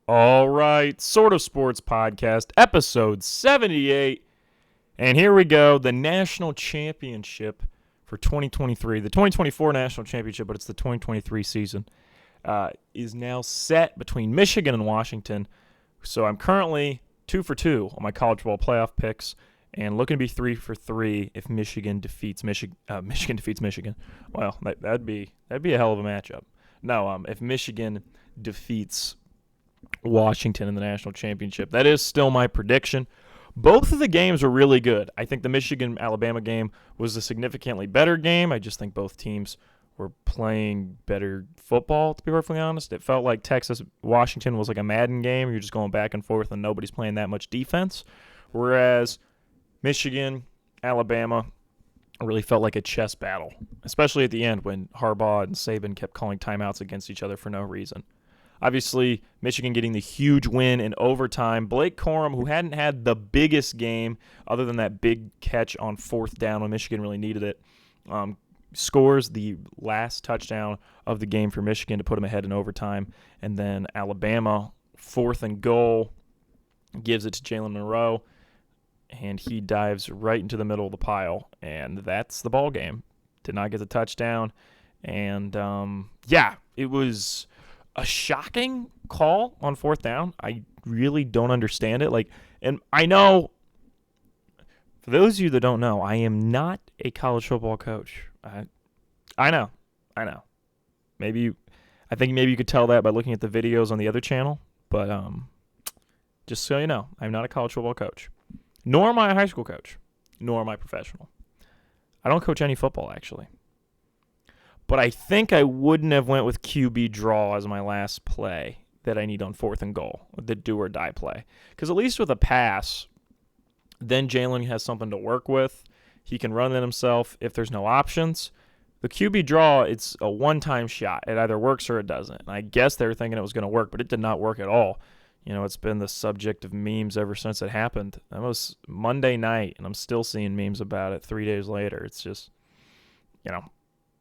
All right, Sort of Sports Podcast, episode 78. And here we go, the national championship for 2023. The 2024 national championship, but it's the 2023 season, is now set between Michigan and Washington. So I'm currently 2 for 2 on my college football playoff picks and looking to be 3 for 3 if Michigan defeats Michigan defeats Michigan. Well, that'd be a hell of a matchup. No, if Michigan defeats Washington in the national championship. That is still my prediction. Both of the games were really good. I think the Michigan-Alabama game was a significantly better game. I just think both teams were playing better football, to be perfectly honest. It felt like Texas-Washington was like a Madden game. You're just going back and forth and nobody's playing that much defense. Whereas Michigan-Alabama really felt like a chess battle, especially at the end when Harbaugh and Saban kept calling timeouts against each other for no reason. Obviously, Michigan getting the huge win in overtime. Blake Corum, who hadn't had the biggest game other than that big catch on fourth down when Michigan really needed it, scores the last touchdown of the game for Michigan to put them ahead in overtime. And then Alabama, 4th and goal, gives it to Jalen Monroe, and he dives right into the middle of the pile. And that's the ball game. Did not get the touchdown. And, it was a shocking call on 4th down. I really don't understand it. And I know, for those of you that don't know, I am not a college football coach. I know. I think maybe you could tell that by looking at the videos on the other channel. But just so you know, I'm not a college football coach. Nor am I a high school coach. Nor am I professional. I don't coach any football, actually. But I think I wouldn't have went with QB draw as my last play that I need on 4th and goal, the do-or-die play. Because at least with a pass, then Jalen has something to work with. He can run it himself if there's no options. The QB draw, it's a one-time shot. It either works or it doesn't. And I guess they were thinking it was going to work, but it did not work at all. You know, it's been the subject of memes ever since it happened. That was Monday night, and I'm still seeing memes about it 3 days later. It's just,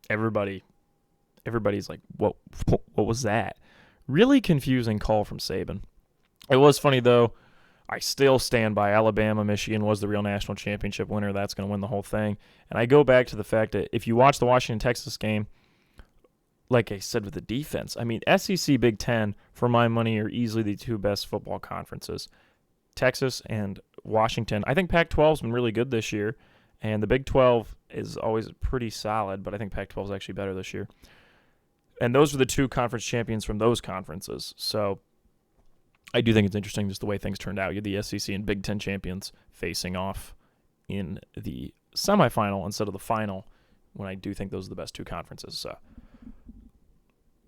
everybody's like, what was that? Really confusing call from Saban. It was funny, though. I still stand by Alabama. Michigan was the real national championship winner. That's going to win the whole thing. And I go back to the fact that if you watch the Washington-Texas game, like I said with the defense, I mean, SEC Big Ten, for my money, are easily the two best football conferences. Texas and Washington. I think Pac-12's been really good this year. And the Big 12 is always pretty solid, but I think Pac-12 is actually better this year. And those are the two conference champions from those conferences. So I do think it's interesting just the way things turned out. You had the SEC and Big 10 champions facing off in the semifinal instead of the final, when I do think those are the best two conferences. So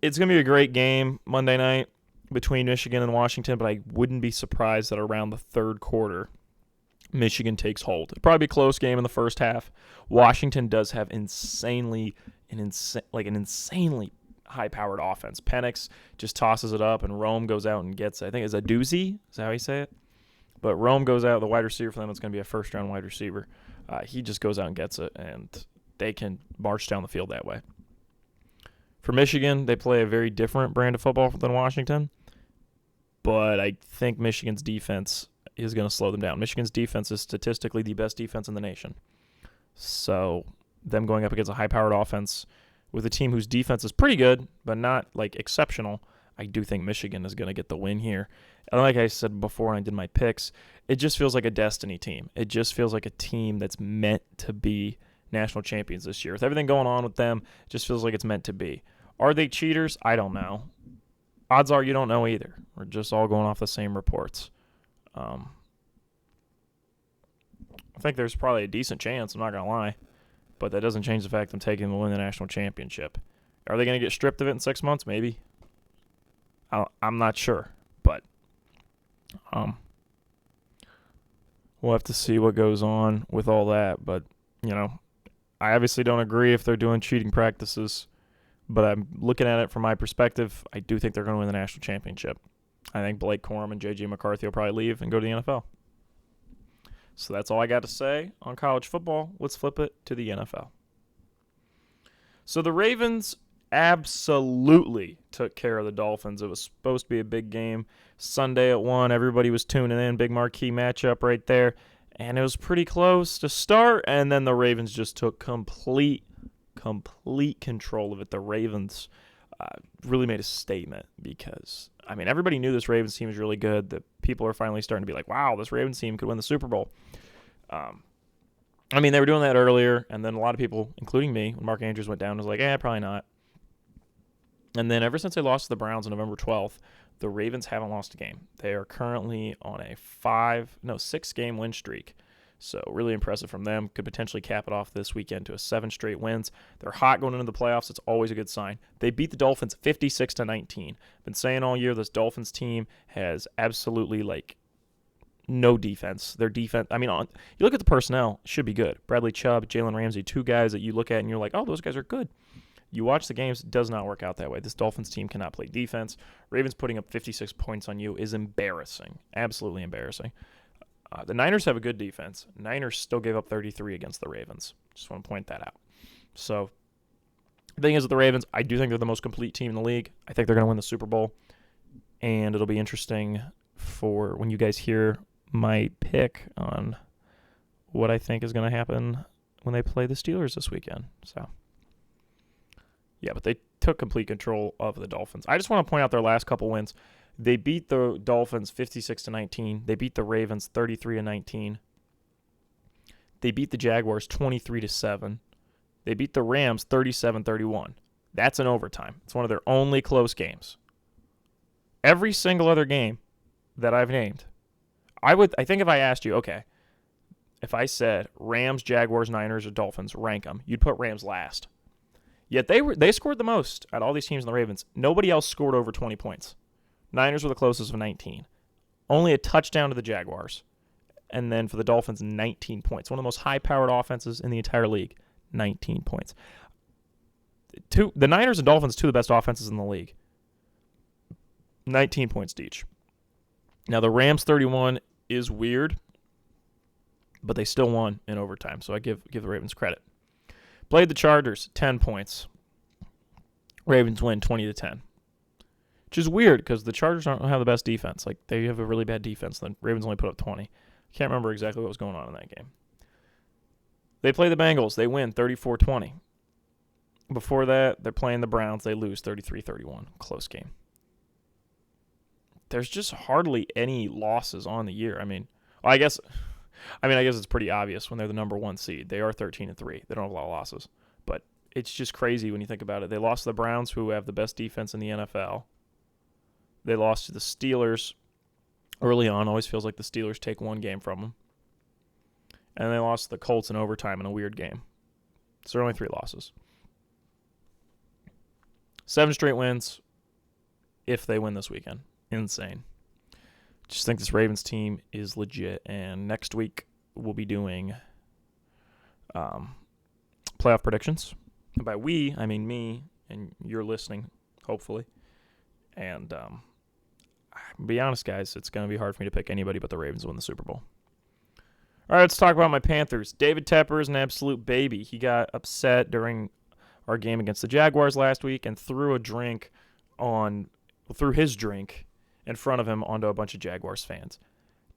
it's going to be a great game Monday night between Michigan and Washington, but I wouldn't be surprised that around the third quarter, Michigan takes hold. It'll probably be a close game in the first half. Washington does have an insanely high-powered offense. Penix just tosses it up, and Rome goes out and gets it. I think it's a doozy. Is that how you say it? But Rome goes out, the wide receiver for them, it's going to be a first-round wide receiver. He just goes out and gets it, and they can march down the field that way. For Michigan, they play a very different brand of football than Washington, but I think Michigan's defense is going to slow them down. Michigan's defense is statistically the best defense in the nation. So them going up against a high-powered offense with a team whose defense is pretty good, but not exceptional, I do think Michigan is going to get the win here. And like I said before when I did my picks, it just feels like a destiny team. It just feels like a team that's meant to be national champions this year. With everything going on with them, it just feels like it's meant to be. Are they cheaters? I don't know. Odds are you don't know either. We're just all going off the same reports. I think there's probably a decent chance, I'm not going to lie, but that doesn't change the fact I'm taking them to win the national championship. Are they going to get stripped of it in 6 months? Maybe. I'm not sure, but we'll have to see what goes on with all that. But, I obviously don't agree if they're doing cheating practices, but I'm looking at it from my perspective. I do think they're going to win the national championship. I think Blake Corum and J.J. McCarthy will probably leave and go to the NFL. So that's all I got to say on college football. Let's flip it to the NFL. So the Ravens absolutely took care of the Dolphins. It was supposed to be a big game. Sunday at 1, everybody was tuning in. Big marquee matchup right there. And it was pretty close to start, and then the Ravens just took complete control of it. The Ravens really made a statement because, I mean, everybody knew this Ravens team was really good. The people are finally starting to be like, wow, this Ravens team could win the Super Bowl. I mean, they were doing that earlier, and then a lot of people, including me, when Mark Andrews went down, was like, probably not. And then ever since they lost to the Browns on November 12th, the Ravens haven't lost a game. They are currently on a 6-game win streak. So really impressive from them. Could potentially cap it off this weekend to a 7 straight wins. They're hot going into the playoffs. It's always a good sign. They beat the Dolphins 56-19. Been saying all year this Dolphins team has absolutely no defense. Their defense, I mean, you look at the personnel, should be good. Bradley Chubb, Jalen Ramsey, 2 guys that you look at and you're like, oh, those guys are good. You watch the games, it does not work out that way. This Dolphins team cannot play defense. Ravens putting up 56 points on you is embarrassing. Absolutely embarrassing. The Niners have a good defense. Niners still gave up 33 against the Ravens. Just want to point that out. So, the thing is with the Ravens, I do think they're the most complete team in the league. I think they're going to win the Super Bowl. And it'll be interesting for when you guys hear my pick on what I think is going to happen when they play the Steelers this weekend. So, yeah, but they took complete control of the Dolphins. I just want to point out their last couple wins. They beat the Dolphins 56-19. They beat the Ravens 33-19. They beat the Jaguars 23-7. They beat the Rams 37-31. That's in overtime. It's one of their only close games. Every single other game that I've named, I think if I asked you, okay, if I said Rams, Jaguars, Niners, or Dolphins, rank them, you'd put Rams last. Yet they scored the most out of all these teams in the Ravens. Nobody else scored over 20 points. Niners were the closest of 19. Only a touchdown to the Jaguars. And then for the Dolphins, 19 points. One of the most high-powered offenses in the entire league. 19 points. The Niners and Dolphins, 2 of the best offenses in the league. 19 points to each. Now, the Rams 31 is weird, but they still won in overtime, so I give the Ravens credit. Played the Chargers, 10 points. Ravens win 20-10. Which is weird because the Chargers don't have the best defense. They have a really bad defense. The Ravens only put up 20. Can't remember exactly what was going on in that game. They play the Bengals. They win 34-20. Before that, they're playing the Browns. They lose 33-31. Close game. There's just hardly any losses on the year. I guess it's pretty obvious when they're the number 1 seed. They are 13-3. They don't have a lot of losses. But it's just crazy when you think about it. They lost to the Browns, who have the best defense in the NFL. They lost to the Steelers early on. Always feels like the Steelers take one game from them. And they lost to the Colts in overtime in a weird game. So there are only 3 losses. 7 straight wins if they win this weekend. Insane. Just think this Ravens team is legit. And next week we'll be doing playoff predictions. And by we, I mean me, and you're listening, hopefully. And be honest, guys, it's going to be hard for me to pick anybody but the Ravens to win the Super Bowl. All right, let's talk about my Panthers. David Tepper is an absolute baby. He got upset during our game against the Jaguars last week and threw his drink in front of him onto a bunch of Jaguars fans.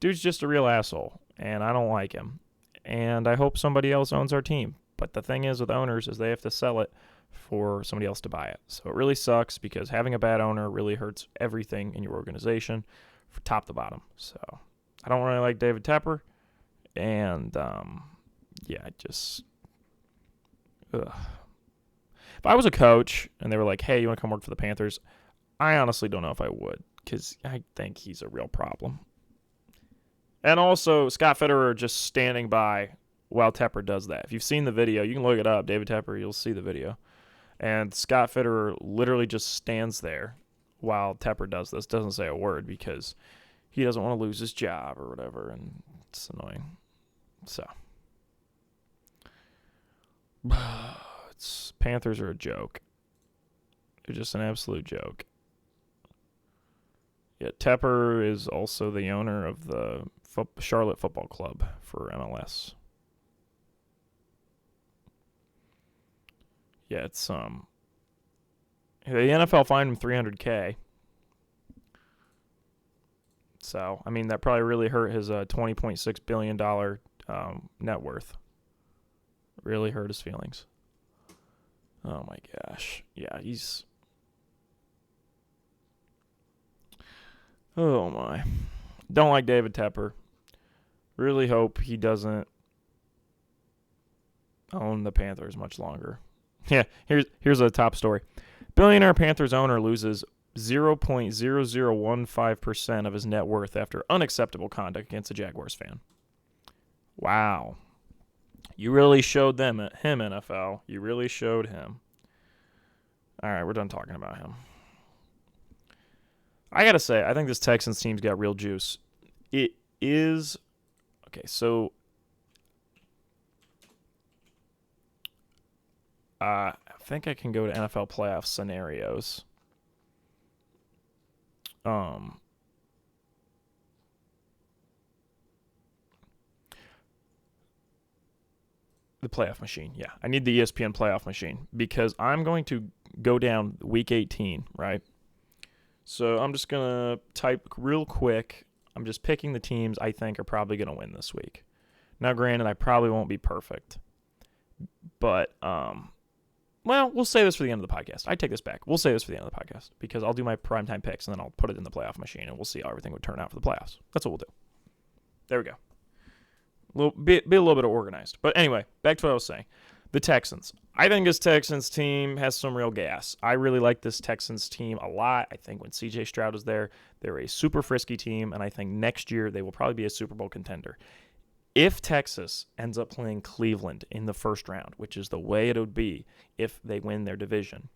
Dude's just a real asshole, and I don't like him. And I hope somebody else owns our team. But the thing is with owners is they have to sell it for somebody else to buy it. So it really sucks because having a bad owner really hurts everything in your organization from top to bottom. So I don't really like David Tepper. And, if I was a coach and they were like, hey, you want to come work for the Panthers? I honestly don't know if I would because I think he's a real problem. And also, Scott Fitterer just standing by while Tepper does that. If you've seen the video, you can look it up, David Tepper, you'll see the video. And Scott Fitterer literally just stands there while Tepper does this. Doesn't say a word because he doesn't want to lose his job or whatever, and it's annoying. So, Panthers are a joke. They're just an absolute joke. Yeah, Tepper is also the owner of the Charlotte Football Club for MLS. Yeah, it's The NFL fined him $300K. So, I mean, that probably really hurt his $20.6 billion net worth. Really hurt his feelings. Oh, my gosh. Yeah, he's... Oh, my. Don't like David Tepper. Really hope he doesn't own the Panthers much longer. Yeah, here's a top story. Billionaire Panthers owner loses 0.0015% of his net worth after unacceptable conduct against a Jaguars fan. Wow. You really showed him, NFL. You really showed him. All right, we're done talking about him. I got to say, I think this Texans team's got real juice. It is... Okay, so... I think I can go to NFL playoff scenarios. The playoff machine, yeah. I need the ESPN playoff machine because I'm going to go down week 18, right? So I'm just going to type real quick. I'm just picking the teams I think are probably going to win this week. Now, granted, I probably won't be perfect. But, well, we'll say this for the end of the podcast. I take this back. We'll say this for the end of the podcast because I'll do my primetime picks and then I'll put it in the playoff machine and we'll see how everything would turn out for the playoffs. That's what we'll do. There we go. Be a little bit organized. But anyway, back to what I was saying. The Texans. I think this Texans team has some real gas. I really like this Texans team a lot. I think when C.J. Stroud is there, they're a super frisky team, and I think next year they will probably be a Super Bowl contender. If Texas ends up playing Cleveland in the first round, which is the way it would be if they win their division,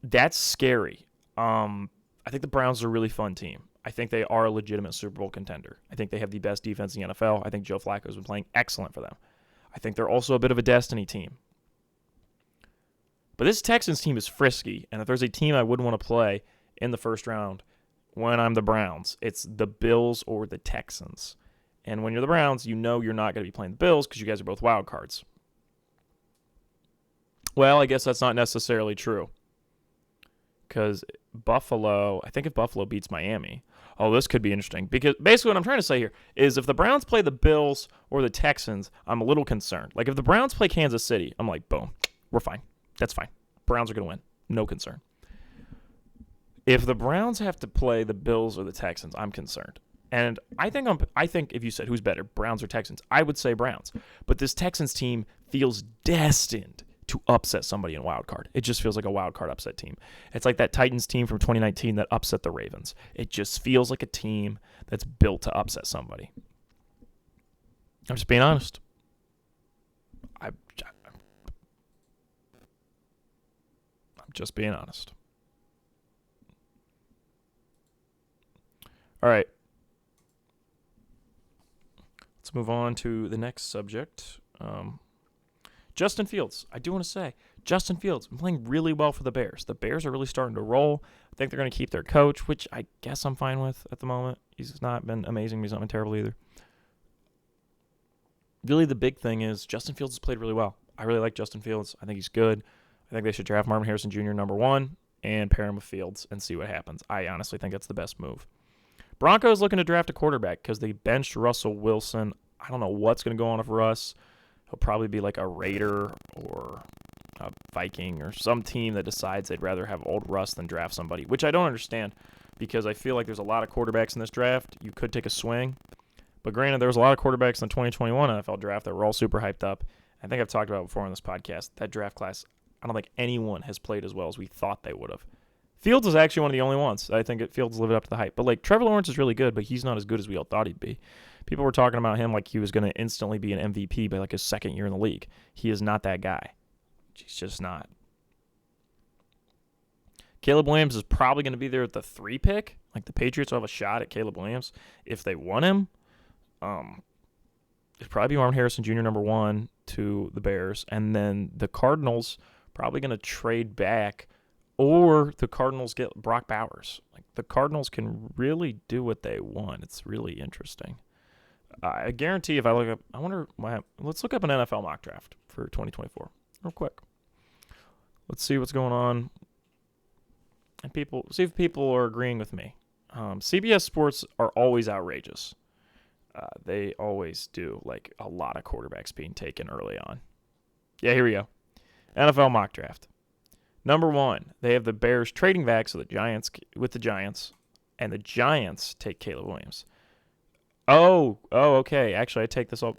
that's scary. I think the Browns are a really fun team. I think they are a legitimate Super Bowl contender. I think they have the best defense in the NFL. I think Joe Flacco has been playing excellent for them. I think they're also a bit of a destiny team. But this Texans team is frisky, and if there's a team I wouldn't want to play in the first round when I'm the Browns, it's the Bills or the Texans. And when you're the Browns, you know you're not going to be playing the Bills because you guys are both wild cards. Well, I guess that's not necessarily true. Because Buffalo, I think if Buffalo beats Miami, this could be interesting. Because basically what I'm trying to say here is if the Browns play the Bills or the Texans, I'm a little concerned. Like if the Browns play Kansas City, I'm like, boom, we're fine. That's fine. Browns are going to win. No concern. If the Browns have to play the Bills or the Texans, I'm concerned. And I think if you said who's better, Browns or Texans, I would say Browns. But this Texans team feels destined to upset somebody in wild card. It just feels like a wild card upset team. It's like that Titans team from 2019 that upset the Ravens. It just feels like a team that's built to upset somebody. I'm just being honest. I'm just being honest. All right. Let's move on to the next subject. Justin Fields. I do want to say, Justin Fields been playing really well for the Bears. The Bears are really starting to roll. I think they're going to keep their coach, which I guess I'm fine with at the moment. He's not been amazing, but he's not been terrible either. Really, the big thing is Justin Fields has played really well. I really like Justin Fields. I think he's good. I think they should draft Marvin Harrison Jr. number 1 and pair him with Fields and see what happens. I honestly think that's the best move. Broncos looking to draft a quarterback because they benched Russell Wilson. I don't know what's going to go on with Russ. He'll probably be like a Raider or a Viking or some team that decides they'd rather have old Russ than draft somebody, which I don't understand because I feel like there's a lot of quarterbacks in this draft. You could take a swing. But granted, there was a lot of quarterbacks in the 2021 NFL draft that were all super hyped up. I think I've talked about it before on this podcast. That draft class, I don't think anyone has played as well as we thought they would have. Fields is actually one of the only ones. I think Fields lived up to the hype. But, like, Trevor Lawrence is really good, but he's not as good as we all thought he'd be. People were talking about him like he was going to instantly be an MVP by, like, his second year in the league. He is not that guy. He's just not. Caleb Williams is probably going to be there at the 3 pick. Like, the Patriots will have a shot at Caleb Williams if they want him. It'd probably be Marvin Harrison Jr. number 1 to the Bears. And then the Cardinals probably going to trade back, or the Cardinals get Brock Bowers. Like, the Cardinals can really do what they want. It's really interesting. I guarantee if I look up, let's look up an NFL mock draft for 2024 real quick. Let's see what's going on And see if people are agreeing with me. CBS Sports are always outrageous. They always do, like, a lot of quarterbacks being taken early on. Yeah, here we go. NFL mock draft. Number 1, they have the Bears trading back with the Giants, and the Giants take Caleb Williams. Oh, okay. Actually, I take this up.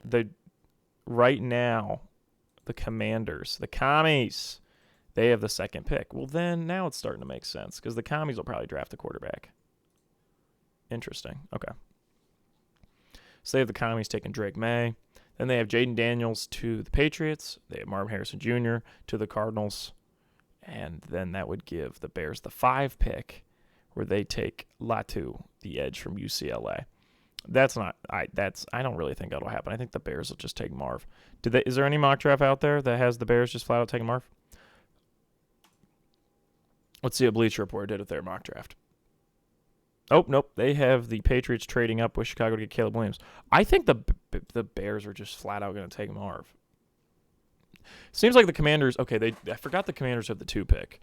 Right now, the Commanders, the Commies, they have the second pick. Well, then now it's starting to make sense because the Commies will probably draft a quarterback. Interesting. Okay. So they have the Commies taking Drake May. Then they have Jaden Daniels to the Patriots. They have Marvin Harrison Jr. to the Cardinals. And then that would give the Bears the 5 pick where they take Latu, the edge from UCLA. I don't really think that'll happen. I think the Bears will just take Marv. Is there any mock draft out there that has the Bears just flat out taking Marv? Let's see what Bleacher Report did with their mock draft. Oh, nope. They have the Patriots trading up with Chicago to get Caleb Williams. I think the Bears are just flat out going to take Marv. Seems like the Commanders. Okay, I forgot the Commanders have the 2 pick.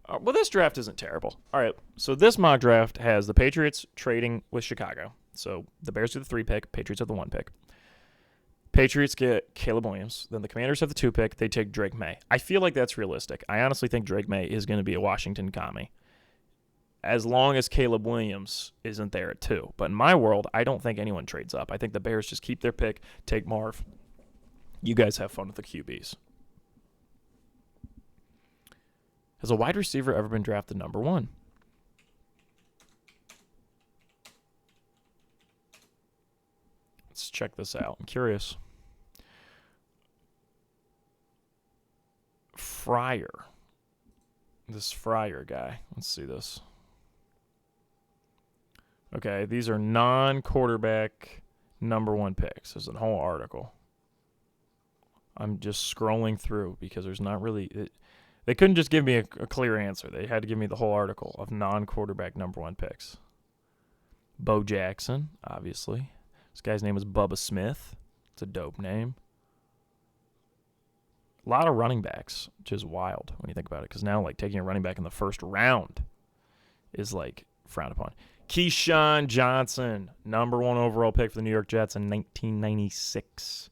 Well, this draft isn't terrible. All right, so this mock draft has the Patriots trading with Chicago. So the Bears do the 3 pick, Patriots have the 1 pick. Patriots get Caleb Williams. Then the Commanders have the 2 pick. They take Drake May. I feel like that's realistic. I honestly think Drake May is going to be a Washington Commie, as long as Caleb Williams isn't there at 2. But in my world, I don't think anyone trades up. I think the Bears just keep their pick, take Marv. You guys have fun with the QBs. Has a wide receiver ever been drafted number 1? Let's check this out. I'm curious. Fryer. This Fryer guy. Let's see this. Okay, these are non-quarterback number 1 picks. There's a whole article. I'm just scrolling through because there's not really... They couldn't just give me a clear answer. They had to give me the whole article of non-quarterback number 1 picks. Bo Jackson, obviously. This guy's name is Bubba Smith. It's a dope name. A lot of running backs, which is wild when you think about it, because now, like, taking a running back in the first round is, like, frowned upon. Keyshawn Johnson, number 1 overall pick for the New York Jets in 1996.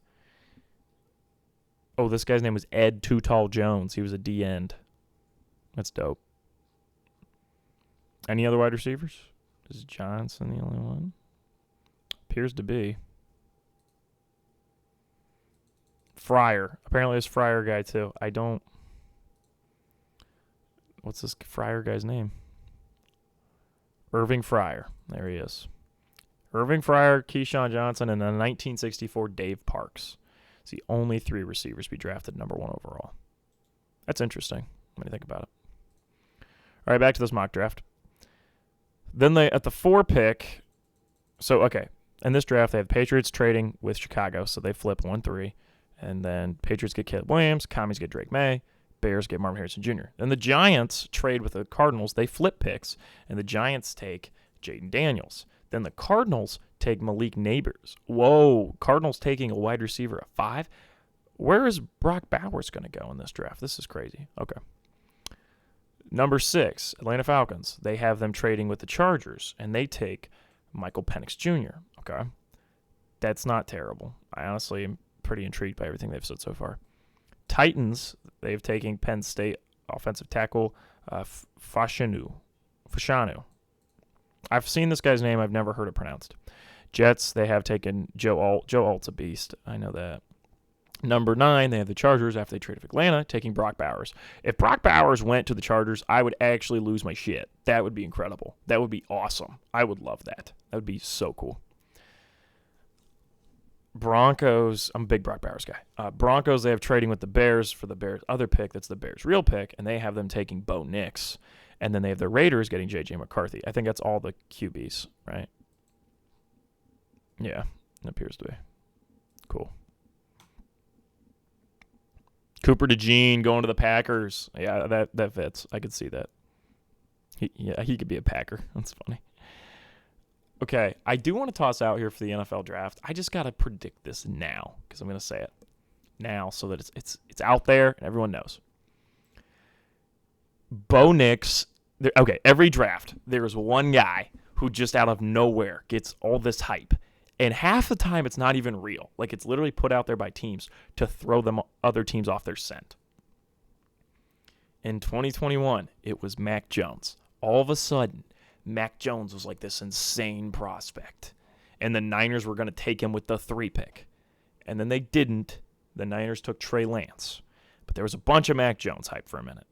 Oh, this guy's name was Ed Too Tall Jones. He was a D-end. That's dope. Any other wide receivers? Is Johnson the only one? Appears to be. Fryer. Apparently this Fryer guy, too. What's this Fryer guy's name? Irving Fryer. There he is. Irving Fryer, Keyshawn Johnson, and then 1964 Dave Parks. It's the only 3 receivers to be drafted number 1 overall. That's interesting when you think about it. All right, back to this mock draft. Then at the 4 pick, in this draft, they have Patriots trading with Chicago, so they flip 1-3. And then Patriots get Caleb Williams, Commies get Drake May, Bears get Marvin Harrison Jr. Then the Giants trade with the Cardinals. They flip picks, and the Giants take Jaden Daniels. Then the Cardinals take Malik Neighbors. Whoa, Cardinals taking a wide receiver at 5? Where is Brock Bowers going to go in this draft? This is crazy. Okay. Number 6, Atlanta Falcons. They have them trading with the Chargers, and they take Michael Penix Jr. Okay. That's not terrible. I honestly am pretty intrigued by everything they've said so far. Titans, they've taken Penn State offensive tackle Fashanu. I've seen this guy's name. I've never heard it pronounced. Jets, they have taken Joe Alt. Joe Alt's a beast. I know that. Number 9, they have the Chargers after they traded with Atlanta, taking Brock Bowers. If Brock Bowers went to the Chargers, I would actually lose my shit. That would be incredible. That would be awesome. I would love that. That would be so cool. Broncos, I'm a big Brock Bowers guy. Broncos, they have trading with the Bears for the Bears' other pick. That's the Bears' real pick, and they have them taking Bo Nix. And then they have the Raiders getting J.J. McCarthy. I think that's all the QBs, right? Yeah, it appears to be. Cool. Cooper DeJean going to the Packers. Yeah, that fits. I could see that. He could be a Packer. That's funny. Okay, I do want to toss out here for the NFL draft. I just got to predict this now because I'm going to say it now so that it's out there and everyone knows. Bo Nix Okay, every draft, there's one guy who just out of nowhere gets all this hype. And half the time, it's not even real. Like, it's literally put out there by teams to throw them other teams off their scent. In 2021, it was Mac Jones. All of a sudden, Mac Jones was like this insane prospect. And the Niners were going to take him with the 3 pick. And then they didn't. The Niners took Trey Lance. But there was a bunch of Mac Jones hype for a minute.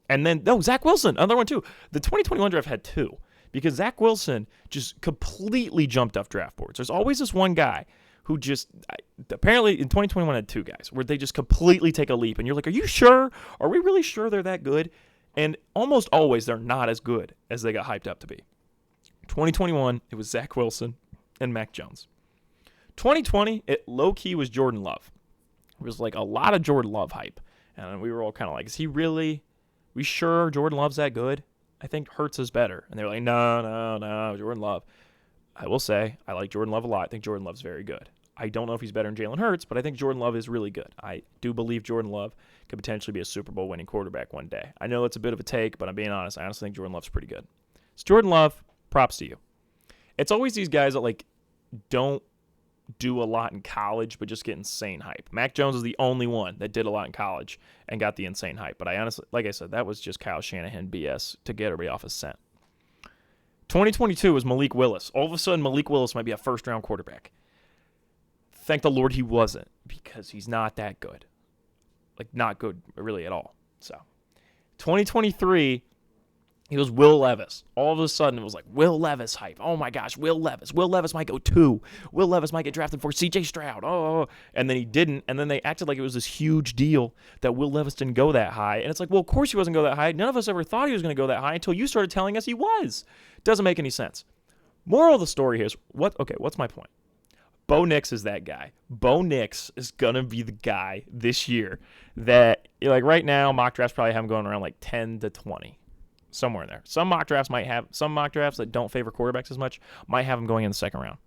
And then, Zach Wilson, another one too. The 2021 draft had 2. Because Zach Wilson just completely jumped off draft boards. There's always this one guy who just, apparently in 2021 had 2 guys, where they just completely take a leap. And you're like, are you sure? Are we really sure they're that good? And almost always they're not as good as they got hyped up to be. 2021, it was Zach Wilson and Mac Jones. 2020, it low-key was Jordan Love. It was like a lot of Jordan Love hype. And we were all kind of like, is he really, we sure Jordan Love's that good? I think Hurts is better. And they're like, no, Jordan Love. I will say, I like Jordan Love a lot. I think Jordan Love's very good. I don't know if he's better than Jalen Hurts, but I think Jordan Love is really good. I do believe Jordan Love could potentially be a Super Bowl winning quarterback one day. I know it's a bit of a take, but I'm being honest. I honestly think Jordan Love's pretty good. So Jordan Love, props to you. It's always these guys that like don't do a lot in college, but just get insane hype. Mac Jones is the only one that did a lot in college and got the insane hype. But I honestly, like I said, that was just Kyle Shanahan BS to get everybody off his scent. 2022 was Malik Willis. All of a sudden, Malik Willis might be a first-round quarterback. Thank the Lord he wasn't, because he's not that good. Like, not good really at all. So, 2023, he was Will Levis. All of a sudden, it was like Will Levis hype. Oh, my gosh, Will Levis. Will Levis might go 2. Will Levis might get drafted for C.J. Stroud. Oh, and then he didn't. And then they acted like it was this huge deal that Will Levis didn't go that high. And it's like, well, of course he wasn't go that high. None of us ever thought he was going to go that high until you started telling us he was. Doesn't make any sense. Moral of the story here is, what's my point? Bo Nix is that guy. Bo Nix is going to be the guy this year that, like right now, mock drafts probably have him going around like 10 to 20. Somewhere in there. Some mock drafts that don't favor quarterbacks as much might have him going in the second round.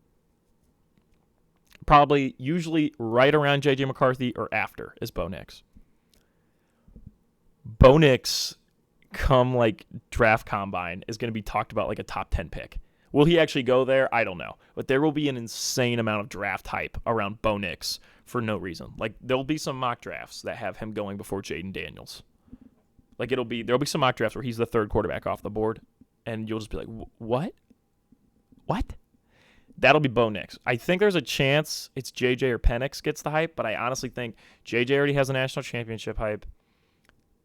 Probably, usually right around J.J. McCarthy or after is Bo Nix. Bo Nix, come like draft combine, is going to be talked about like a top 10 pick. Will he actually go there? I don't know. But there will be an insane amount of draft hype around Bo Nix for no reason. Like, there'll be some mock drafts that have him going before Jaden Daniels. Like, there'll be some mock drafts where he's the 3rd quarterback off the board, and you'll just be like, what? What? That'll be Bo Nix. I think there's a chance it's JJ or Penix gets the hype, but I honestly think JJ already has a national championship hype.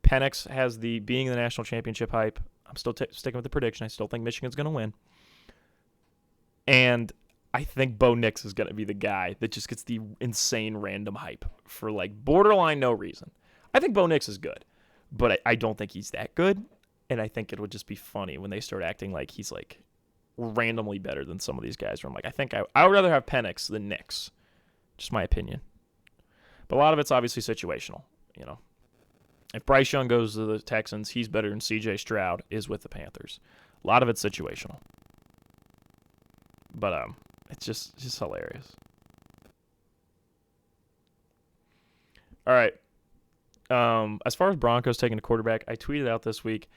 Penix has the being the national championship hype. I'm still sticking with the prediction. I still think Michigan's going to win. And I think Bo Nix is going to be the guy that just gets the insane random hype for, like, borderline no reason. I think Bo Nix is good. But I don't think he's that good, and I think it would just be funny when they start acting like he's, like, randomly better than some of these guys. Where I'm like, I think I would rather have Penix than Nix. Just my opinion. But a lot of it's obviously situational, you know. If Bryce Young goes to the Texans, he's better than C.J. Stroud is with the Panthers. A lot of it's situational. But it's just hilarious. All right. As far as Broncos taking a quarterback, I tweeted out this week,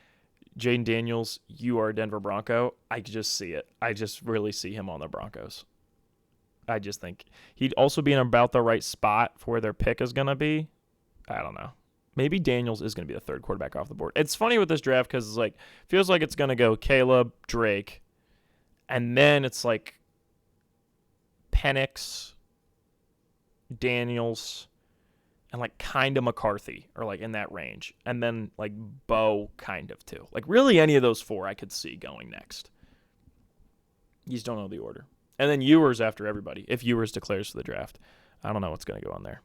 Jaden Daniels, you are a Denver Bronco. I could just see it. I just really see him on the Broncos. I just think he'd also be in about the right spot for where their pick is going to be. I don't know. Maybe Daniels is going to be the 3rd quarterback off the board. It's funny with this draft because it's like, feels like it's going to go Caleb, Drake, and then it's like Penix, Daniels, and like kind of McCarthy, or like in that range. And then like Bo kind of too. Like really any of those 4 I could see going next. You just don't know the order. And then Ewers after everybody, if Ewers declares for the draft. I don't know what's going to go on there.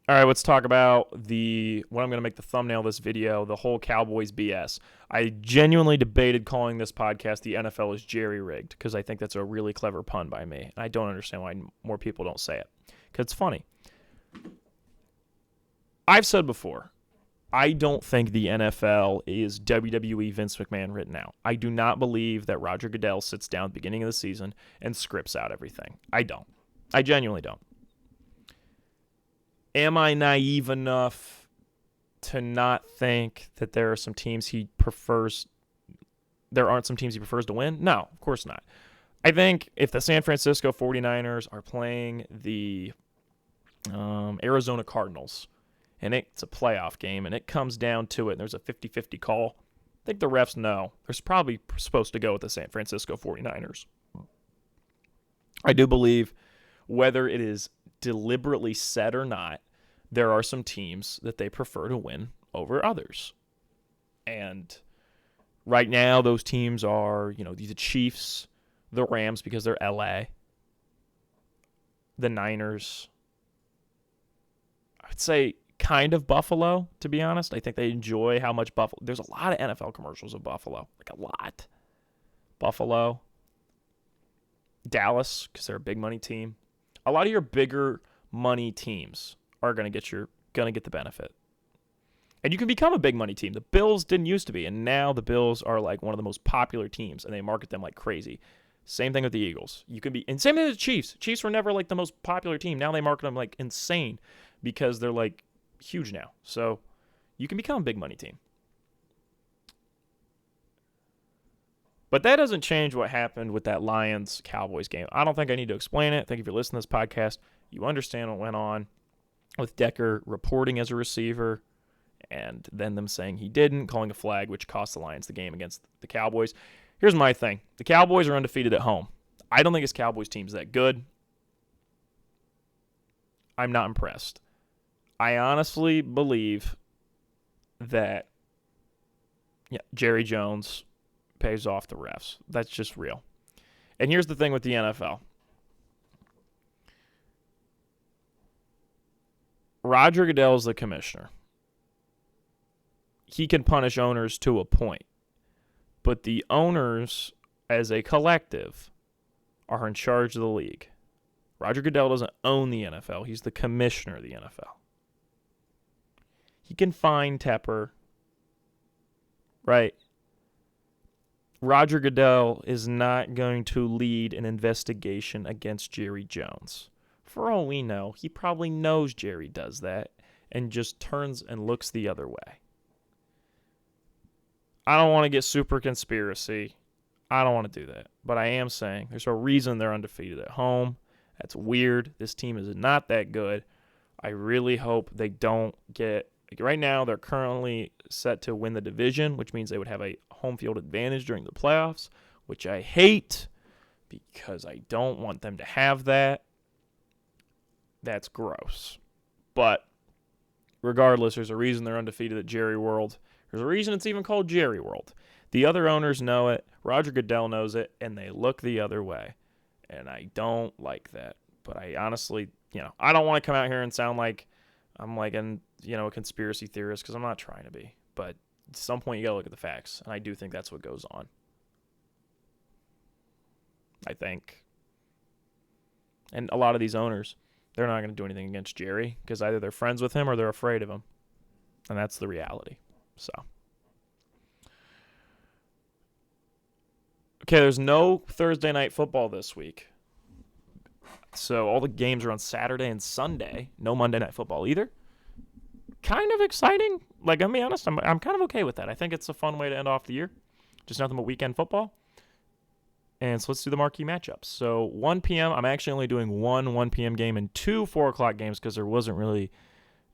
All right, let's talk about what I'm going to make the thumbnail of this video, the whole Cowboys BS. I genuinely debated calling this podcast The NFL is Jerry-Rigged because I think that's a really clever pun by me. And I don't understand why more people don't say it because it's funny. I've said before, I don't think the NFL is WWE Vince McMahon written out. I do not believe that Roger Goodell sits down at the beginning of the season and scripts out everything. I don't. I genuinely don't. Am I naive enough to not think that there are some teams he prefers. There aren't some teams he prefers to win? No, of course not. I think if the San Francisco 49ers are playing the Arizona Cardinals, and it's a playoff game, and it comes down to it, and there's a 50-50 call, I think the refs know they're probably supposed to go with the San Francisco 49ers. I do believe, whether it is deliberately said or not, there are some teams that they prefer to win over others. And right now, those teams are, the Chiefs, the Rams because they're LA, the Niners. I'd say kind of Buffalo, to be honest. I think they enjoy how much Buffalo. There's a lot of NFL commercials of Buffalo, like a lot. Buffalo, Dallas, because they're a big money team. A lot of your bigger money teams are going to get the benefit. And you can become a big money team. The Bills didn't used to be, and now the Bills are like one of the most popular teams, and they market them like crazy. Same thing with the Eagles. You can be, and same thing with the Chiefs. Chiefs were never like the most popular team. Now they market them like insane because they're like huge now. So you can become a big money team. But that doesn't change what happened with that Lions-Cowboys game. I don't think I need to explain it. I think if you're listening to this podcast, you understand what went on with Decker reporting as a receiver and then them saying he didn't, calling a flag, which cost the Lions the game against the Cowboys. Here's my thing. The Cowboys are undefeated at home. I don't think this Cowboys team's that good. I'm not impressed. I honestly believe that Jerry Jones pays off the refs. That's just real. And here's the thing with the NFL. Roger Goodell's the commissioner. He can punish owners to a point. But the owners, as a collective, are in charge of the league. Roger Goodell doesn't own the NFL. He's the commissioner of the NFL. He can fine Tepper, right? Roger Goodell is not going to lead an investigation against Jerry Jones. For all we know, he probably knows Jerry does that and just turns and looks the other way. I don't want to get super conspiracy. I don't want to do that. But I am saying there's a reason they're undefeated at home. That's weird. This team is not that good. I really hope they don't get... Right now, they're currently set to win the division, which means they would have a home field advantage during the playoffs, which I hate because I don't want them to have that. That's gross. But regardless, there's a reason they're undefeated at Jerry World. There's a reason it's even called Jerry World. The other owners know it. Roger Goodell knows it, and they look the other way. And I don't like that. But I honestly, I don't want to come out here and sound like I'm like a conspiracy theorist because I'm not trying to be. But at some point, you got to look at the facts. And I do think that's what goes on. I think. And a lot of these owners, they're not going to do anything against Jerry because either they're friends with him or they're afraid of him. And that's the reality. So. Okay, there's no Thursday night football this week. So all the games are on Saturday and Sunday. No Monday night football either. Kind of exciting. Like, I'll be honest, I'm kind of okay with that. I think it's a fun way to end off the year. Just nothing but weekend football. And so let's do the marquee matchups. So 1 p.m., I'm actually only doing one 1 p.m. game and 2 4 o'clock games because there wasn't really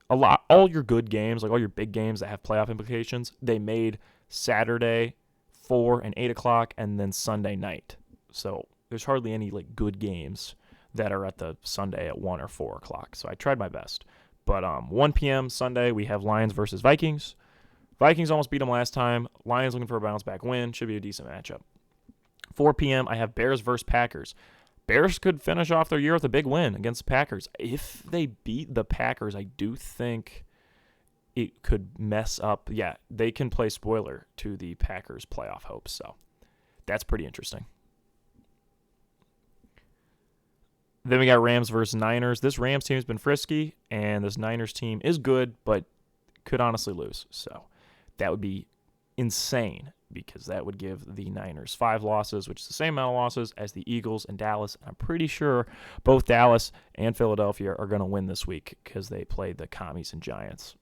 a lot. All your good games, like all your big games that have playoff implications, they made Saturday 4 and 8 o'clock and then Sunday night. So there's hardly any like good games that are at the Sunday at 1 or 4 o'clock. So I tried my best. But 1 p.m. Sunday, we have Lions versus Vikings. Vikings almost beat them last time. Lions looking for a bounce-back win. Should be a decent matchup. 4 p.m., I have Bears versus Packers. Bears could finish off their year with a big win against the Packers. If they beat the Packers, I do think it could mess up. Yeah, they can play spoiler to the Packers' playoff hopes. So that's pretty interesting. Then we got Rams versus Niners. This Rams team has been frisky, and this Niners team is good, but could honestly lose. So that would be insane because that would give the Niners 5 losses, which is the same amount of losses as the Eagles and Dallas. I'm pretty sure both Dallas and Philadelphia are going to win this week because they played the Commies and Giants.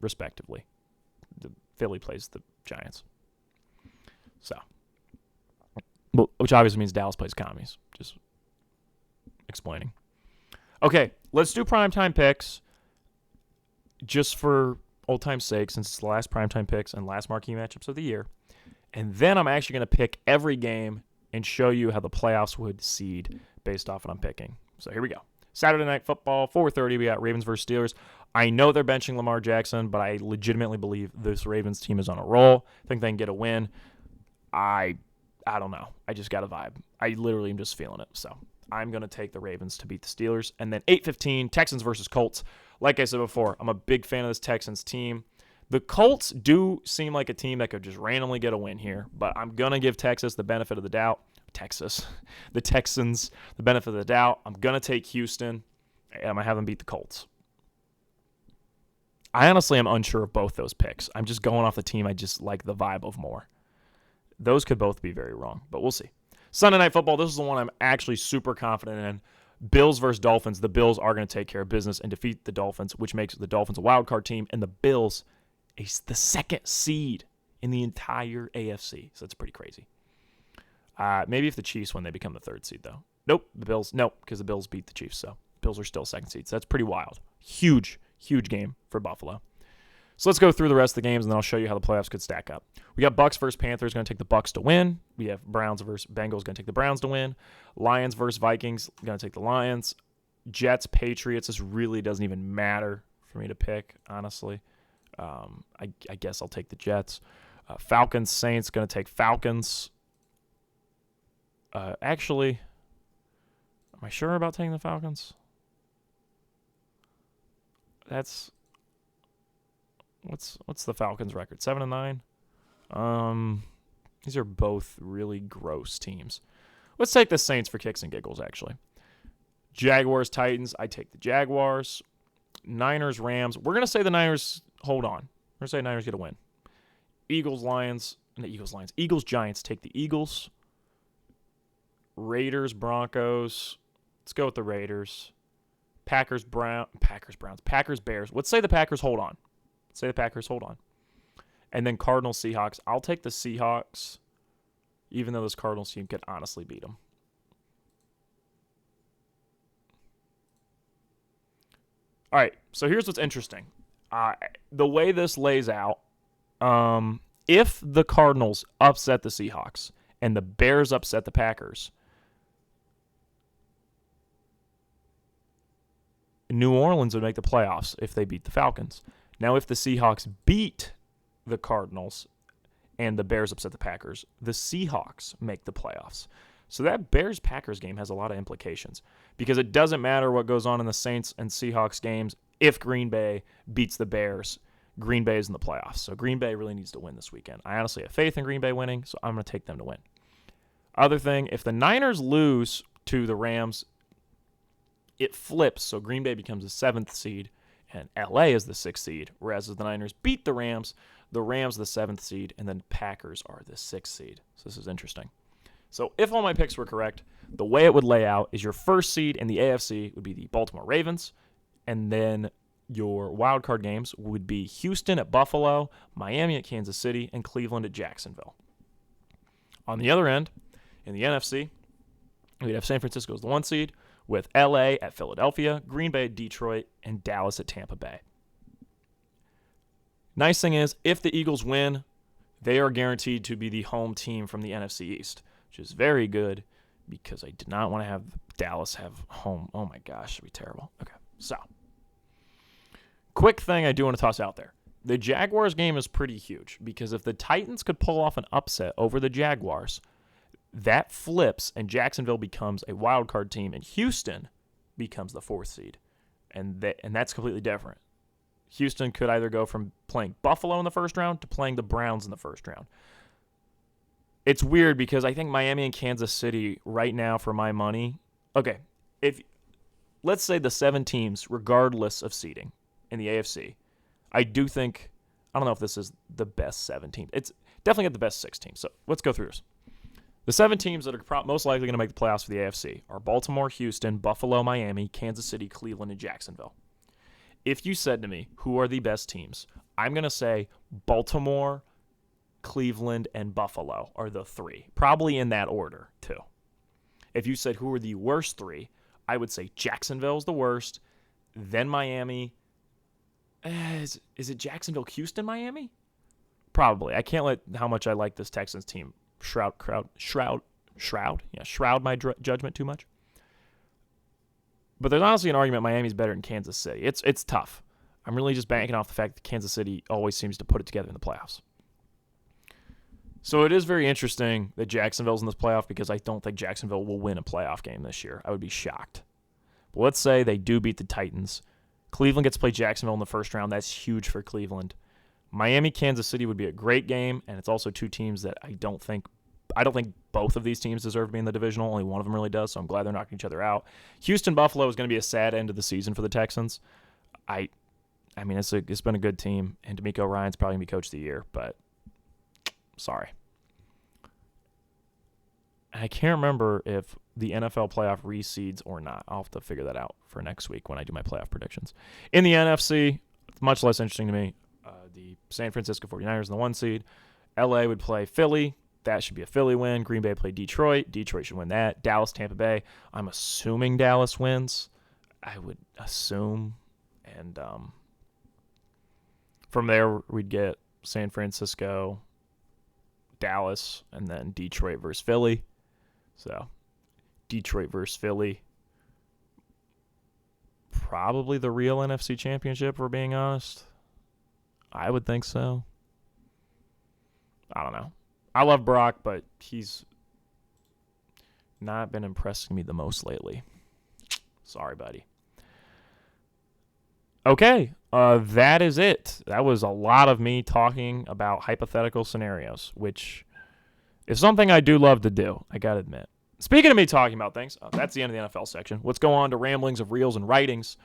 respectively. The Philly plays the Giants. So, which obviously means Dallas plays Commies. Just explaining. Okay, let's do primetime picks just for old time's sake, since it's the last primetime picks and last marquee matchups of the year. And then I'm actually going to pick every game and show you how the playoffs would seed based off what I'm picking. So here we go. Saturday Night Football, 4:30, we got Ravens versus Steelers. I know they're benching Lamar Jackson, but I legitimately believe this Ravens team is on a roll. I think they can get a win. I don't know. I just got a vibe. I literally am just feeling it. So I'm going to take the Ravens to beat the Steelers. And then 8:15, Texans versus Colts. Like I said before, I'm a big fan of this Texans team. The Colts do seem like a team that could just randomly get a win here, but I'm going to give Texas the benefit of the doubt. The Texans, the benefit of the doubt. I'm going to take Houston, and I'm going to have them beat the Colts. I honestly am unsure of both those picks. I'm just going off the team I just like the vibe of more. Those could both be very wrong, but we'll see. Sunday Night Football, this is the one I'm actually super confident in. Bills versus Dolphins. The Bills are going to take care of business and defeat the Dolphins, which makes the Dolphins a wild card team, and the Bills the second seed in the entire AFC. So that's pretty crazy. Maybe if the Chiefs win, they become the third seed, though. Nope, because the Bills beat the Chiefs, so Bills are still second seed. So that's pretty wild. Huge game for Buffalo. So let's go through the rest of the games, and then I'll show you how the playoffs could stack up. We got Bucks versus Panthers, going to take the Bucks to win. We have Browns versus Bengals, going to take the Browns to win. Lions versus Vikings, going to take the Lions. Jets, Patriots, this really doesn't even matter for me to pick, honestly. I guess I'll take the Jets. Falcons, Saints, going to take Falcons. Actually, am I sure about taking the Falcons? That's... What's the Falcons' record? 7-9. These are both really gross teams. Let's take the Saints for kicks and giggles. Actually, Jaguars, Titans. I take the Jaguars. Niners, Rams. We're gonna say the Niners. Hold on. We're gonna say Niners get a win. Eagles, Lions. Eagles, Giants. Take the Eagles. Raiders, Broncos. Let's go with the Raiders. Packers, Browns. Packers, Bears. Let's say the Packers hold on. And then Cardinals, Seahawks. I'll take the Seahawks, even though this Cardinals team could honestly beat them. All right, so here's what's interesting. The way this lays out, if the Cardinals upset the Seahawks and the Bears upset the Packers, New Orleans would make the playoffs if they beat the Falcons. Now, if the Seahawks beat the Cardinals and the Bears upset the Packers, the Seahawks make the playoffs. So that Bears-Packers game has a lot of implications because it doesn't matter what goes on in the Saints and Seahawks games. If Green Bay beats the Bears, Green Bay is in the playoffs. So Green Bay really needs to win this weekend. I honestly have faith in Green Bay winning, so I'm going to take them to win. Other thing, if the Niners lose to the Rams, it flips, so Green Bay becomes the 7th seed, and LA is the 6th seed, whereas if the Niners beat the Rams the 7th seed, and then Packers are the 6th seed. So this is interesting. So if all my picks were correct, the way it would lay out is your first seed in the AFC would be the Baltimore Ravens, and then your wild card games would be Houston at Buffalo, Miami at Kansas City, and Cleveland at Jacksonville. On the other end, in the NFC, we'd have San Francisco as the 1 seed, with LA at Philadelphia, Green Bay at Detroit, and Dallas at Tampa Bay. Nice thing is, if the Eagles win, they are guaranteed to be the home team from the NFC East, which is very good because I did not want to have Dallas have home. Oh my gosh, it'd be terrible. Okay, so quick thing I do want to toss out there. The Jaguars game is pretty huge because if the Titans could pull off an upset over the Jaguars, that flips and Jacksonville becomes a wild card team and Houston becomes the 4th seed. And that's completely different. Houston could either go from playing Buffalo in the first round to playing the Browns in the first round. It's weird because I think Miami and Kansas City right now for my money. Okay, let's say the 7 teams, regardless of seeding in the AFC, I don't know if this is the best 7 teams. It's definitely got the best 6 teams. So let's go through this. The 7 teams that are most likely going to make the playoffs for the AFC are Baltimore, Houston, Buffalo, Miami, Kansas City, Cleveland, and Jacksonville. If you said to me, who are the best teams? I'm going to say Baltimore, Cleveland, and Buffalo are the three. Probably in that order, too. If you said who are the worst three, I would say Jacksonville's the worst, then Miami. Is it Jacksonville, Houston, Miami? Probably. I can't let how much I like this Texans team shroud my judgment too much. But there's honestly an argument Miami's better than Kansas City. It's tough. I'm really just banking off the fact that Kansas City always seems to put it together in the playoffs. So it is very interesting that Jacksonville's in this playoff because I don't think Jacksonville will win a playoff game this year. I would be shocked. But let's say they do beat the Titans. Cleveland gets to play Jacksonville in the first round. That's huge for Cleveland. Miami, Kansas City would be a great game, and it's also two teams that I don't think both of these teams deserve to be in the divisional. Only one of them really does, so I'm glad they're knocking each other out. Houston, Buffalo is going to be a sad end of the season for the Texans. I mean, it's been a good team, and D'Amico Ryan's probably going to be coach of the year, but sorry. I can't remember if the NFL playoff reseeds or not. I'll have to figure that out for next week when I do my playoff predictions. In the NFC, it's much less interesting to me. The San Francisco 49ers in the 1 seed. LA would play Philly. That should be a Philly win. Green Bay play Detroit. Detroit should win that. Dallas, Tampa Bay. I'm assuming Dallas wins. I would assume. And from there, we'd get San Francisco, Dallas, and then Detroit versus Philly. So, Detroit versus Philly. Probably the real NFC championship, if we're being honest. I would think so. I don't know. I love Brock, but he's not been impressing me the most lately. Sorry, buddy. Okay, that is it. That was a lot of me talking about hypothetical scenarios, which is something I do love to do, I gotta admit. Speaking of me talking about things, that's the end of the NFL section. Let's go on to ramblings of reels and writings.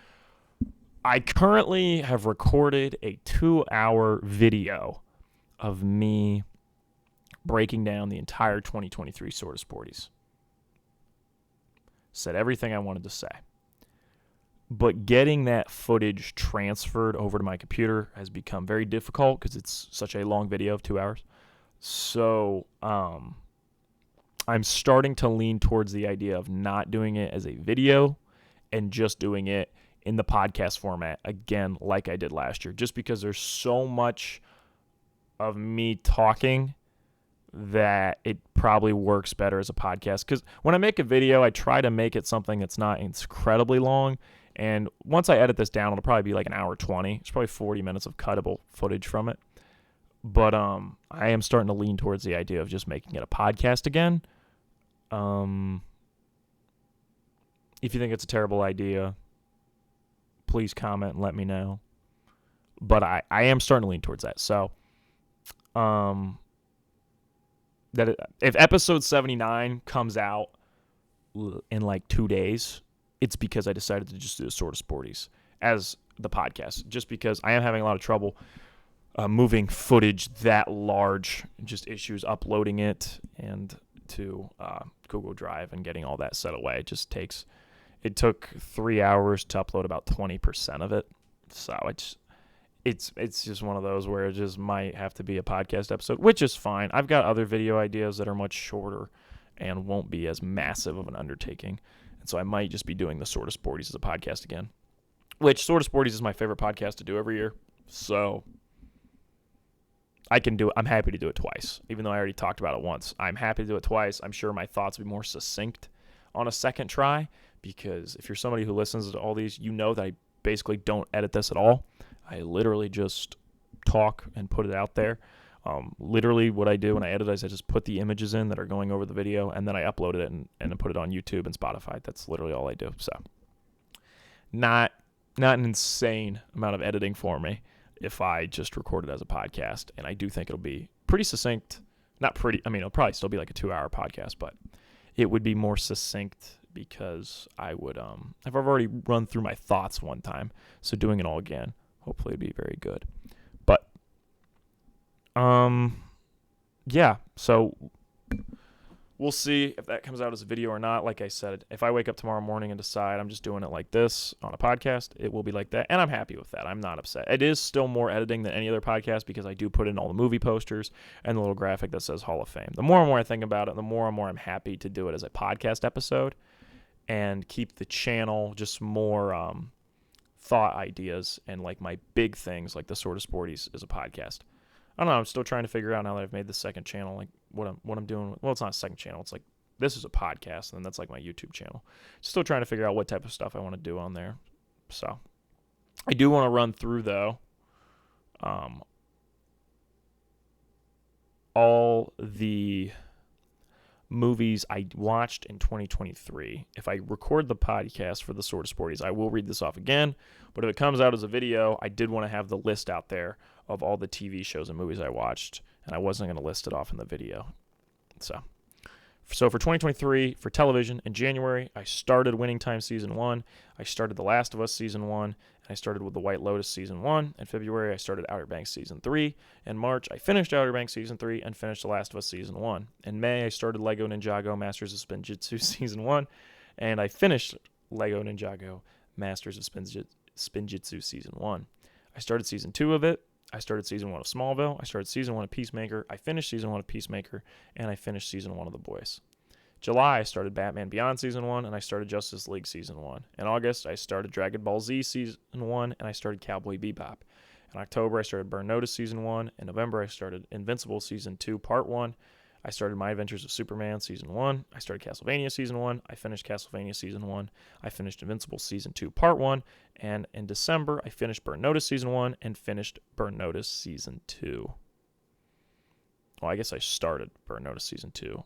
I currently have recorded a 2-hour video of me breaking down the entire 2023 Sort of Sporties. Said everything I wanted to say. But getting that footage transferred over to my computer has become very difficult because it's such a long video of 2 hours. So I'm starting to lean towards the idea of not doing it as a video and just doing it in the podcast format, again, like I did last year, just because there's so much of me talking that it probably works better as a podcast. Because when I make a video, I try to make it something that's not incredibly long, and once I edit this down, it'll probably be like an hour 20. It's probably 40 minutes of cuttable footage from it. But I am starting to lean towards the idea of just making it a podcast again. If you think it's a terrible idea, please comment and let me know. But I am starting to lean towards that. So, if episode 79 comes out in like 2 days, it's because I decided to just do the Sort of Sporties as the podcast. Just because I am having a lot of trouble moving footage that large, just issues uploading it and to Google Drive and getting all that set away. It took 3 hours to upload about 20% of it. So it's just one of those where it just might have to be a podcast episode, which is fine. I've got other video ideas that are much shorter and won't be as massive of an undertaking. And so I might just be doing the Sort of Sporties as a podcast again, which Sort of Sporties is my favorite podcast to do every year. So I can do it. I'm happy to do it twice, even though I already talked about it once. I'm happy to do it twice. I'm sure my thoughts will be more succinct on a second try, because if you're somebody who listens to all these, you know that I basically don't edit this at all. I literally just talk and put it out there. Literally what I do when I edit is I just put the images in that are going over the video, and then I upload it and then put it on YouTube and Spotify. That's literally all I do. So not an insane amount of editing for me if I just record it as a podcast. And I do think it'll be pretty succinct. It'll probably still be like a 2-hour podcast, but it would be more succinct because I would, I've already run through my thoughts one time. So doing it all again, hopefully it'd be very good. But, yeah, so we'll see if that comes out as a video or not. Like I said, if I wake up tomorrow morning and decide I'm just doing it like this on a podcast, it will be like that. And I'm happy with that. I'm not upset. It is still more editing than any other podcast because I do put in all the movie posters and the little graphic that says Hall of Fame. The more and more I think about it, the more and more I'm happy to do it as a podcast episode and keep the channel just more thought ideas and like my big things like the Sort of Sporties as a podcast. I don't know. I'm still trying to figure out now that I've made the second channel, like what I'm doing. Well, it's not a second channel. It's like this is a podcast, and then that's like my YouTube channel. Still trying to figure out what type of stuff I want to do on there. So I do want to run through though, all the movies I watched in 2023. If I record the podcast for the Sort of Sporties, I will read this off again. But if it comes out as a video, I did want to have the list out there of all the TV shows and movies I watched, and I wasn't going to list it off in the video. So for 2023, for television, in January, I started Winning Time Season 1. I started The Last of Us Season 1. And I started with The White Lotus Season 1. In February, I started Outer Banks Season 3. In March, I finished Outer Banks Season 3 and finished The Last of Us Season 1. In May, I started Lego Ninjago Masters of Spinjitzu Season 1. And I finished Lego Ninjago Masters of Spinjitzu Season 1. I started Season 2 of it. I started Season 1 of Smallville. I started Season 1 of Peacemaker. I finished Season 1 of Peacemaker. And I finished Season 1 of The Boys. July, I started Batman Beyond Season 1, and I started Justice League Season 1. In August, I started Dragon Ball Z Season 1, and I started Cowboy Bebop. In October, I started Burn Notice Season 1. In November, I started Invincible Season 2, Part 1. I started My Adventures of Superman Season 1. I started Castlevania Season 1. I finished Castlevania Season 1. I finished Invincible Season 2, Part 1. And in December, I finished Burn Notice Season 1 and finished Burn Notice Season 2. Well, I guess I started Burn Notice Season 2.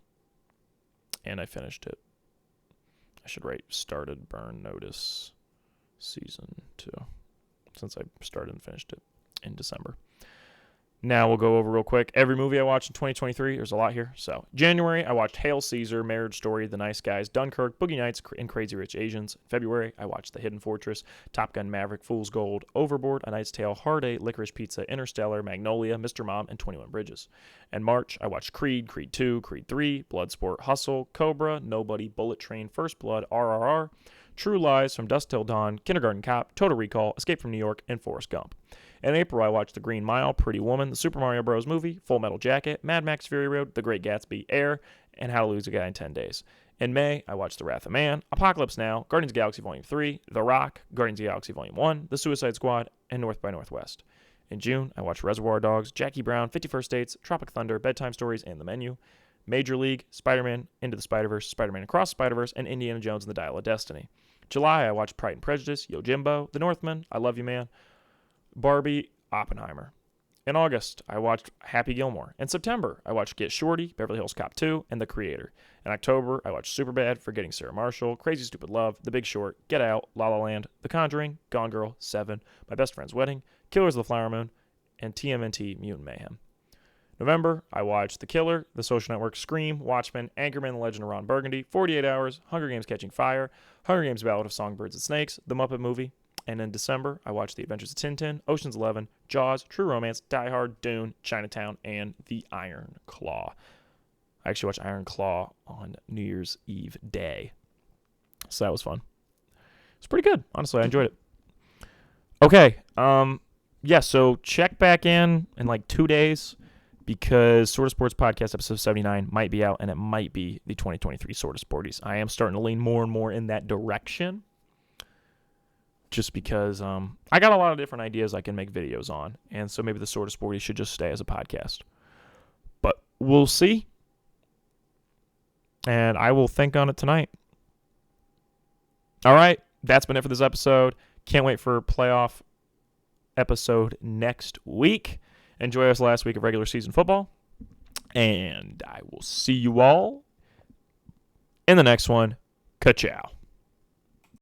And I finished it. I should write started Burn Notice Season 2. Since I started and finished it in December. Now we'll go over real quick. Every movie I watched in 2023, there's a lot here. So, January, I watched Hail Caesar, Marriage Story, The Nice Guys, Dunkirk, Boogie Nights, and Crazy Rich Asians. In February, I watched The Hidden Fortress, Top Gun Maverick, Fool's Gold, Overboard, A Knight's Tale, Hard Eight, Licorice Pizza, Interstellar, Magnolia, Mr. Mom, and 21 Bridges. In March, I watched Creed, Creed 2, Creed 3, Bloodsport, Hustle, Cobra, Nobody, Bullet Train, First Blood, RRR, True Lies, From Dusk Till Dawn, Kindergarten Cop, Total Recall, Escape from New York, and Forrest Gump. In April, I watched The Green Mile, Pretty Woman, The Super Mario Bros. Movie, Full Metal Jacket, Mad Max Fury Road, The Great Gatsby, Air, and How to Lose a Guy in 10 Days. In May, I watched The Wrath of Man, Apocalypse Now, Guardians of the Galaxy Volume 3, The Rock, Guardians of the Galaxy Volume 1, The Suicide Squad, and North by Northwest. In June, I watched Reservoir Dogs, Jackie Brown, 51st Dates, Tropic Thunder, Bedtime Stories, and The Menu. Major League, Spider-Man, Into the Spider-Verse, Spider-Man Across the Spider-Verse, and Indiana Jones and the Dial of Destiny. July, I watched Pride and Prejudice, Yojimbo, The Northman, I Love You Man, Barbie, Oppenheimer. In August, I watched Happy Gilmore. In September, I watched Get Shorty, Beverly Hills Cop 2, and The Creator. In October, I watched Superbad, Forgetting Sarah Marshall, Crazy Stupid Love, The Big Short, Get Out, La La Land, The Conjuring, Gone Girl, Seven, My Best Friend's Wedding, Killers of the Flower Moon, and TMNT Mutant Mayhem. November, I watched The Killer, The Social Network, Scream, Watchmen, Anchorman, The Legend of Ron Burgundy, 48 Hours, Hunger Games Catching Fire, Hunger Games Ballad of Songbirds and Snakes, The Muppet Movie. And in December, I watched The Adventures of Tintin, Ocean's 11, Jaws, True Romance, Die Hard, Dune, Chinatown, and The Iron Claw. I actually watched Iron Claw on New Year's Eve day. So that was fun. It's pretty good. Honestly, I enjoyed it. Okay. Yeah, so check back in like 2 days because Sort of Sports Podcast episode 79 might be out, and it might be the 2023 Sort of Sporties. I am starting to lean more and more in that direction. Just because I got a lot of different ideas I can make videos on. And so maybe the Sort of Sporty should just stay as a podcast. But we'll see. And I will think on it tonight. All right. That's been it for this episode. Can't wait for playoff episode next week. Enjoy us last week of regular season football. And I will see you all in the next one. Ka-chow.